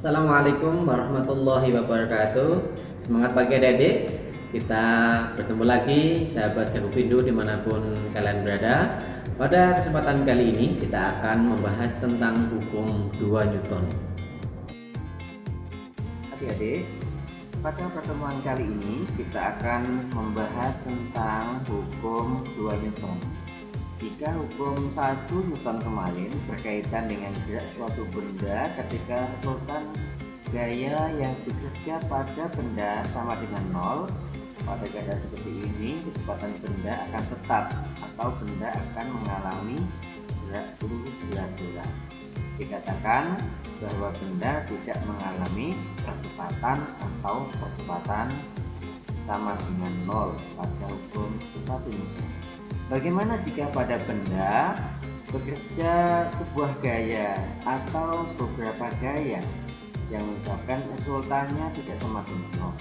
Assalamualaikum warahmatullahi wabarakatuh. Semangat pagi adik-adik. Kita bertemu lagi sahabat Sehufindo dimanapun kalian berada. Pada kesempatan kali ini kita akan membahas tentang hukum 2 Newton. Adik-adik, pada pertemuan kali ini kita akan membahas tentang hukum 2 Newton. Jika hukum 1 Newton kemarin berkaitan dengan gerak suatu benda ketika resultan gaya yang bekerja pada benda sama dengan 0, pada keadaan seperti ini kecepatan benda akan tetap atau benda akan mengalami gerak lurus belah-belah. Dikatakan bahwa benda tidak mengalami percepatan atau percepatan sama dengan 0 pada hukum 1 Newton. Bagaimana jika pada benda bekerja sebuah gaya atau beberapa gaya yang menyebabkan resultannya tidak sama dengan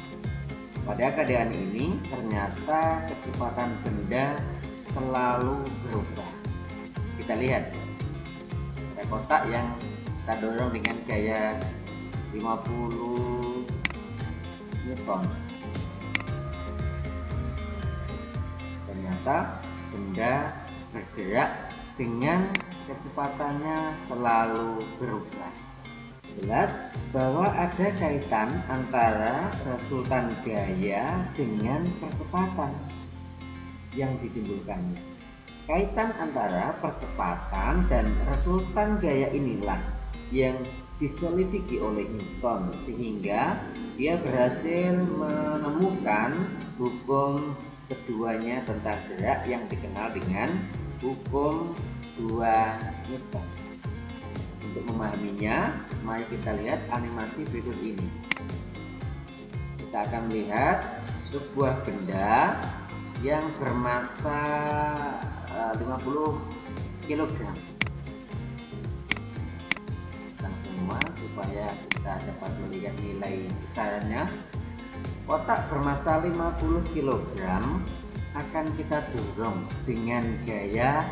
0? Pada keadaan ini ternyata kecepatan benda selalu berubah. Kita lihat ada kotak yang kita dorong dengan gaya 50 Newton. Ternyata benda bergerak dengan kecepatannya selalu berubah. Jelas bahwa ada kaitan antara resultan gaya dengan percepatan yang ditimbulkannya. Kaitan antara percepatan dan resultan gaya inilah yang diselidiki oleh Newton sehingga dia berhasil menemukan hukum keduanya tentang gerak yang dikenal dengan hukum 2 Newton. Untuk memahaminya, mari kita lihat animasi berikut ini. Kita akan melihat sebuah benda yang bermassa 50 kg. Semua supaya kita dapat melihat nilai besarannya. Kotak bermassa 50 kg akan kita dorong dengan gaya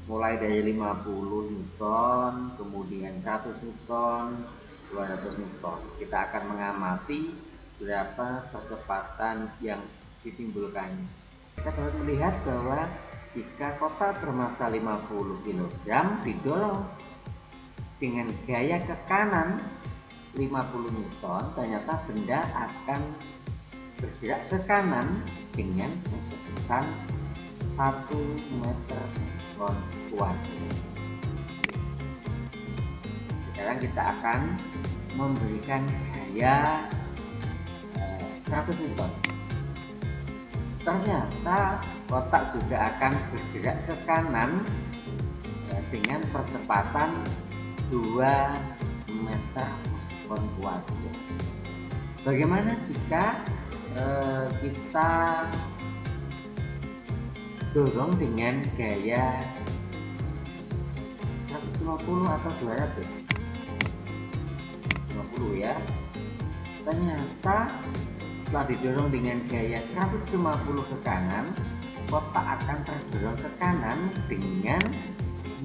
mulai dari 50 Newton, kemudian 100 Newton, 200 Newton. Kita akan mengamati berapa percepatan yang ditimbulkannya. Kita dapat melihat bahwa jika kotak bermassa 50 kg didorong dengan gaya ke kanan 50 Newton, ternyata benda akan bergerak ke kanan dengan kecepatan 1 meter per kuat. Sekarang kita akan memberikan gaya 100 Newton. Ternyata kotak juga akan bergerak ke kanan dengan percepatan 2 meter kuat. Bagaimana jika kita dorong dengan gaya 150 atau 200? 50 ya. Ternyata setelah didorong dengan gaya 150 ke kanan, kotak akan terdorong ke kanan dengan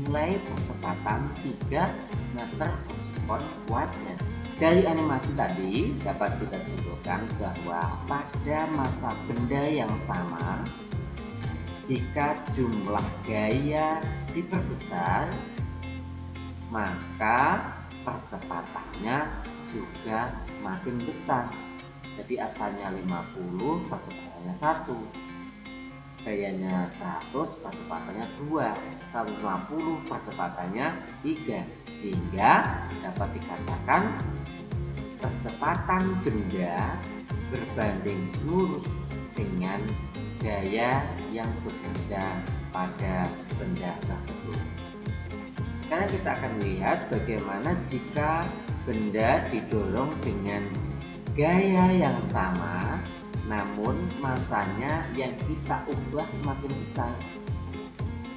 nilai percepatan 3 meter per sekon kuatnya. Dari animasi tadi dapat kita simpulkan bahwa pada massa benda yang sama, jika jumlah gaya diperbesar, maka percepatannya juga makin besar. Jadi asalnya 50, percepatannya 1. Gayanya 100, percepatannya 2. 150, percepatannya 3. Sehingga dapat dikatakan percepatan benda berbanding lurus dengan gaya yang bekerja pada benda tersebut. Sekarang kita akan lihat bagaimana jika benda didorong dengan gaya yang sama, namun massanya yang kita ubah makin besar.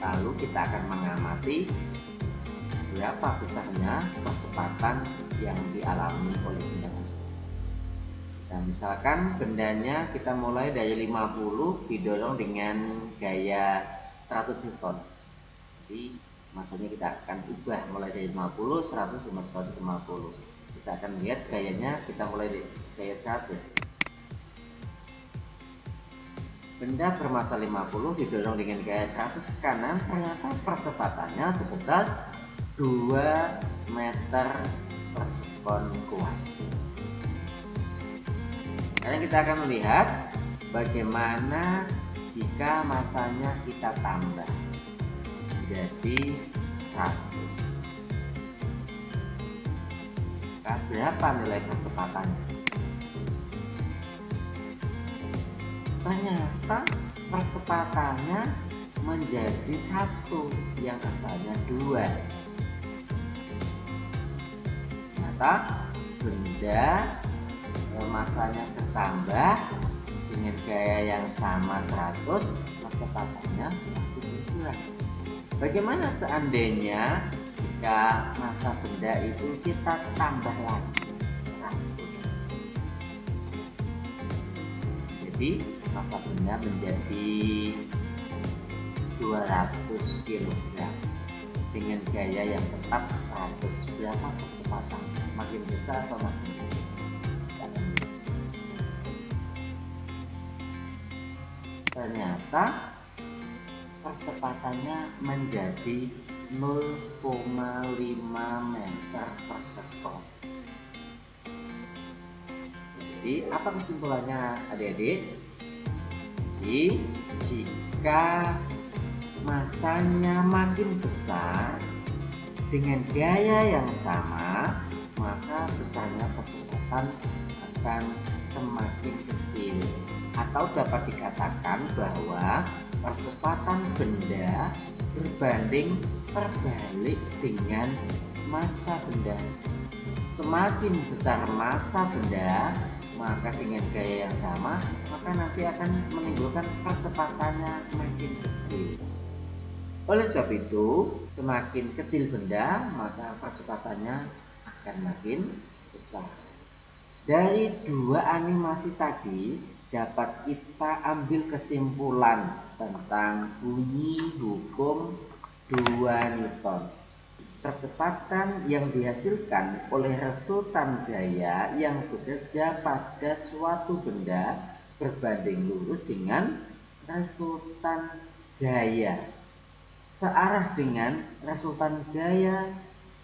Lalu kita akan mengamati berapa besarnya percepatan yang dialami oleh benda tersebut. Nah, misalkan bendanya kita mulai dari 50 didorong dengan gaya 100 Newton. Jadi Masanya kita akan ubah mulai dari 50, 100, 150. Kita akan lihat gayanya, kita mulai dari gaya 100. Benda bermassa 50 didorong dengan gaya 100 ke kanan, ternyata percepatannya sebesar 2 meter per sekon kuat. Sekarang kita akan melihat bagaimana jika massanya kita tambah jadi 100. Nah, berapa nilai kecepatannya? Ternyata percepatannya menjadi 1 yang asalnya 2. Ternyata benda massanya bertambah dengan gaya yang sama 100, kecepatannya berkurang. Bagaimana seandainya jika massa benda itu kita tambah lagi 100? Jadi massa benda menjadi 200 kg dengan gaya yang tetap 100. Berapa kecepatan? Makin besar atau makin kecil? Ternyata percepatannya menjadi 0,5 meter per sekon. Jadi apa kesimpulannya adik-adik? Jadi jika massanya makin besar dengan gaya yang sama, maka besarnya percepatan akan semakin kecil. Atau dapat dikatakan bahwa percepatan benda berbanding terbalik dengan massa benda. Semakin besar massa benda, maka dengan gaya yang sama, maka nanti akan menimbulkan percepatannya makin kecil. Oleh sebab itu, semakin kecil benda, maka percepatannya akan makin besar. Dari dua animasi tadi, dapat kita ambil kesimpulan tentang bunyi hukum 2 Newton. Percepatan yang dihasilkan oleh resultan gaya yang bekerja pada suatu benda berbanding lurus dengan resultan gaya searah dengan resultan gaya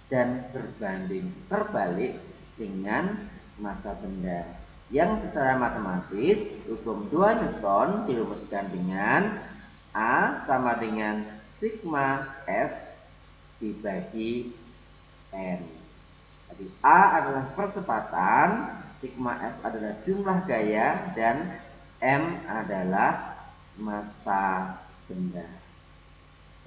dan berbanding terbalik dengan massa benda, yang secara matematis hukum 2 Newton dirumuskan dengan A sama dengan sigma F dibagi M. Jadi A adalah percepatan, sigma F adalah jumlah gaya, dan M adalah massa benda.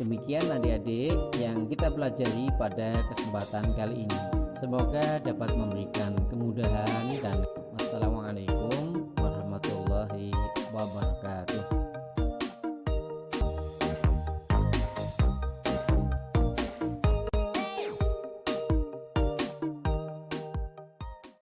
Demikian adik-adik yang kita pelajari pada kesempatan kali ini. Semoga dapat memberikan kemudahan dan wassalamualaikum warahmatullahi wabarakatuh.